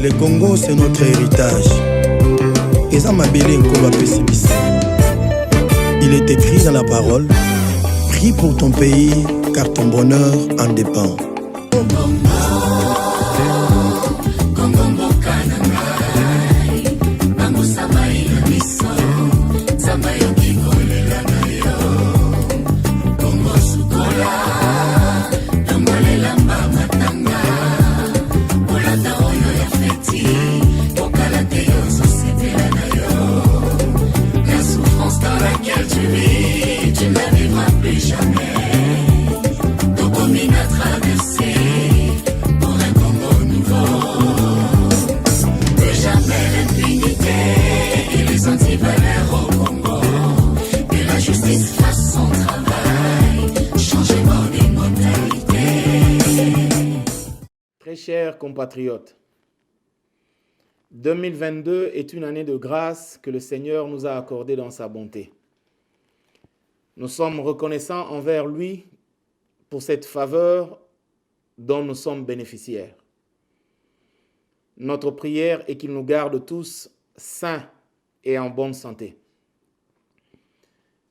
Le Congo, c'est notre héritage. Eza mabele nkolo apesi biso. Il est écrit dans la parole: prie pour ton pays, car ton bonheur en dépend. Très chers compatriotes, 2022 est une année de grâce que le Seigneur nous a accordée dans sa bonté. Nous sommes reconnaissants envers lui pour cette faveur dont nous sommes bénéficiaires. Notre prière est qu'il nous garde tous sains et en bonne santé.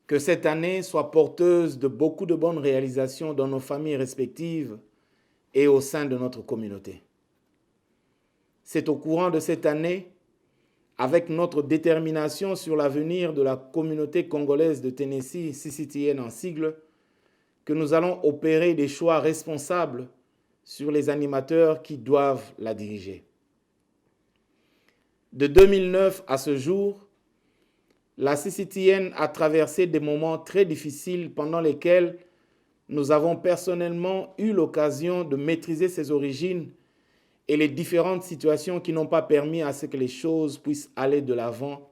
Que cette année soit porteuse de beaucoup de bonnes réalisations dans nos familles respectives et au sein de notre communauté. C'est au courant de cette année, avec notre détermination sur l'avenir de la communauté congolaise de Tennessee, CCTN en sigle, que nous allons opérer des choix responsables sur les animateurs qui doivent la diriger. De 2009 à ce jour, la CCTN a traversé des moments très difficiles pendant lesquels nous avons personnellement eu l'occasion de maîtriser ses origines et les différentes situations qui n'ont pas permis à ce que les choses puissent aller de l'avant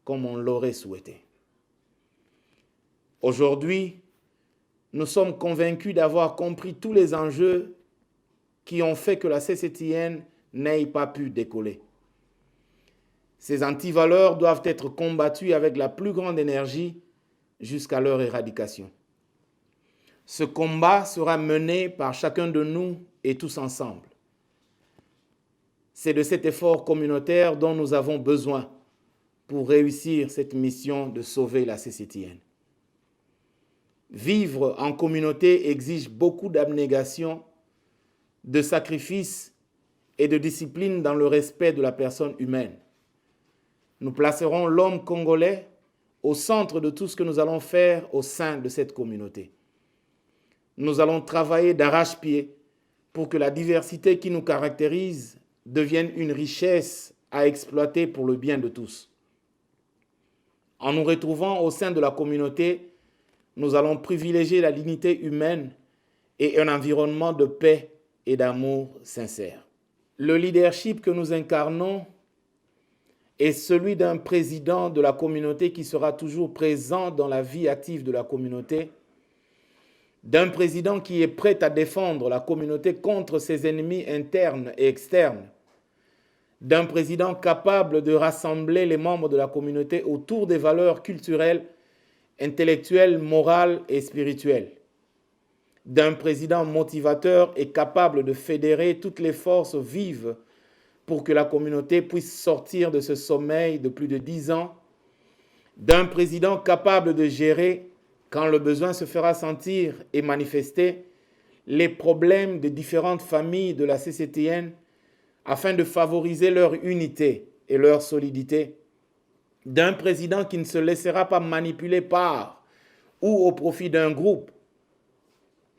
comme on l'aurait souhaité. Aujourd'hui, nous sommes convaincus d'avoir compris tous les enjeux qui ont fait que la CCTN n'ait pas pu décoller. Ces antivaleurs doivent être combattues avec la plus grande énergie jusqu'à leur éradication. Ce combat sera mené par chacun de nous et tous ensemble. C'est de cet effort communautaire dont nous avons besoin pour réussir cette mission de sauver la CCTN. Vivre en communauté exige beaucoup d'abnégation, de sacrifice et de discipline dans le respect de la personne humaine. Nous placerons l'homme congolais au centre de tout ce que nous allons faire au sein de cette communauté. Nous allons travailler d'arrache-pied pour que la diversité qui nous caractérise devienne une richesse à exploiter pour le bien de tous. En nous retrouvant au sein de la communauté, nous allons privilégier la dignité humaine et un environnement de paix et d'amour sincère. Le leadership que nous incarnons est celui d'un président de la communauté qui sera toujours présent dans la vie active de la communauté, d'un président qui est prêt à défendre la communauté contre ses ennemis internes et externes, d'un président capable de rassembler les membres de la communauté autour des valeurs culturelles, intellectuelles, morales et spirituelles, d'un président motivateur et capable de fédérer toutes les forces vives pour que la communauté puisse sortir de ce sommeil de plus de 10 ans, d'un président capable de gérer, quand le besoin se fera sentir et manifester, les problèmes des différentes familles de la CCTN afin de favoriser leur unité et leur solidité, d'un président qui ne se laissera pas manipuler par ou au profit d'un groupe,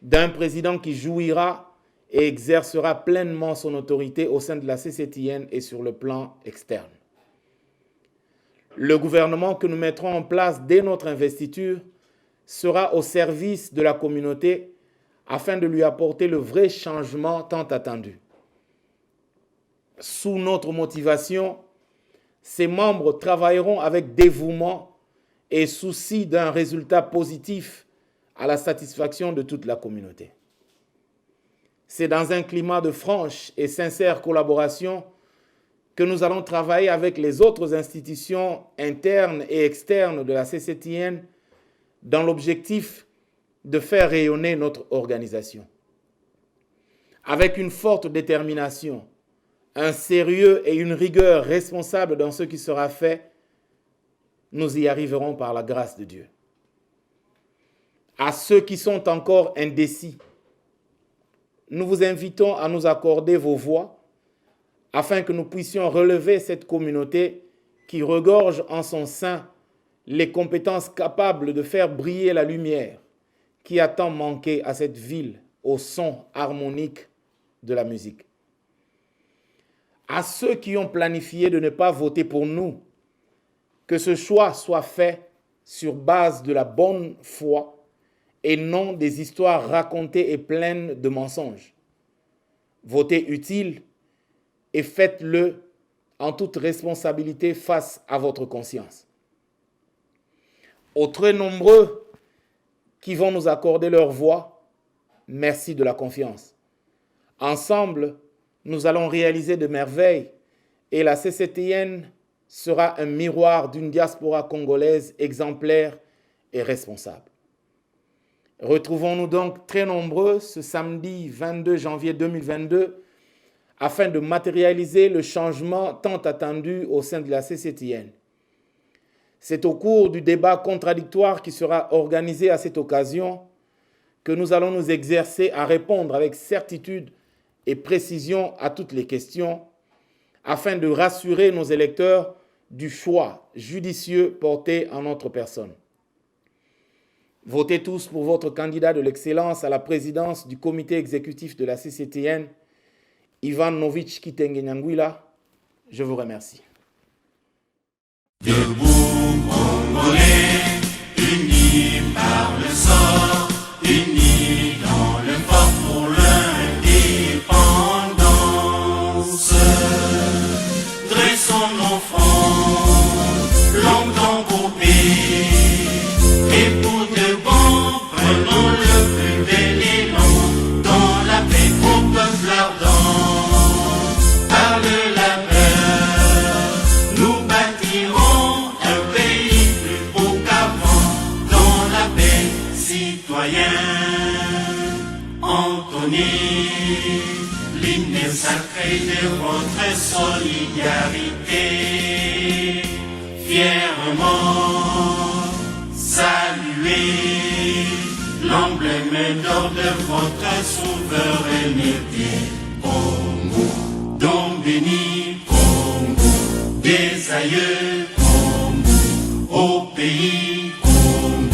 d'un président qui jouira et exercera pleinement son autorité au sein de la CCTN et sur le plan externe. Le gouvernement que nous mettrons en place dès notre investiture sera au service de la communauté afin de lui apporter le vrai changement tant attendu. Sous notre motivation, ses membres travailleront avec dévouement et souci d'un résultat positif à la satisfaction de toute la communauté. C'est dans un climat de franche et sincère collaboration que nous allons travailler avec les autres institutions internes et externes de la CCTN dans l'objectif de faire rayonner notre organisation. Avec une forte détermination, un sérieux et une rigueur responsable dans ce qui sera fait, nous y arriverons par la grâce de Dieu. À ceux qui sont encore indécis, nous vous invitons à nous accorder vos voix afin que nous puissions relever cette communauté qui regorge en son sein les compétences capables de faire briller la lumière qui a tant manqué à cette ville au son harmonique de la musique. À ceux qui ont planifié de ne pas voter pour nous, que ce choix soit fait sur base de la bonne foi et non des histoires racontées et pleines de mensonges. Votez utile et faites-le en toute responsabilité face à votre conscience. Aux très nombreux qui vont nous accorder leur voix, merci de la confiance. Ensemble, nous allons réaliser de merveilles et la CCTN sera un miroir d'une diaspora congolaise exemplaire et responsable. Retrouvons-nous donc très nombreux ce samedi 22 janvier 2022 afin de matérialiser le changement tant attendu au sein de la CCTN. C'est au cours du débat contradictoire qui sera organisé à cette occasion que nous allons nous exercer à répondre avec certitude et précision à toutes les questions afin de rassurer nos électeurs du choix judicieux porté en notre personne. Votez tous pour votre candidat de l'excellence à la présidence du comité exécutif de la CCTN, Ivan Novitch Kitenge Nyangwila. Je vous remercie. Debout, Congolais, unis par le sort, unis dans le fort pour l'indépendance. Dressons nos fronts, longtemps groupés, et pour de bon, prenons le plus bel élan, dans la paix au peuple ardent. Par le labeur, nous bâtirons un pays plus beau qu'avant, dans la paix citoyenne. Entonnez l'hymne sacré de votre solidarité, fièrement saluez l'emblème d'or de votre souveraineté. Congo, don béni, Congo, des aïeux, Congo, au pays, Congo,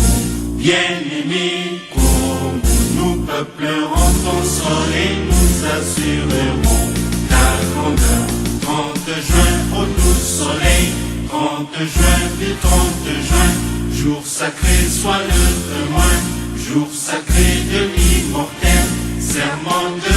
bien-aimé, Congo, nous peuplerons ton sol et nous assurerons ta grandeur. 30 juin, au doux soleil, 30 juin, du 30 juin, jour sacré soit le témoin, jour sacré de l'immortel, serment de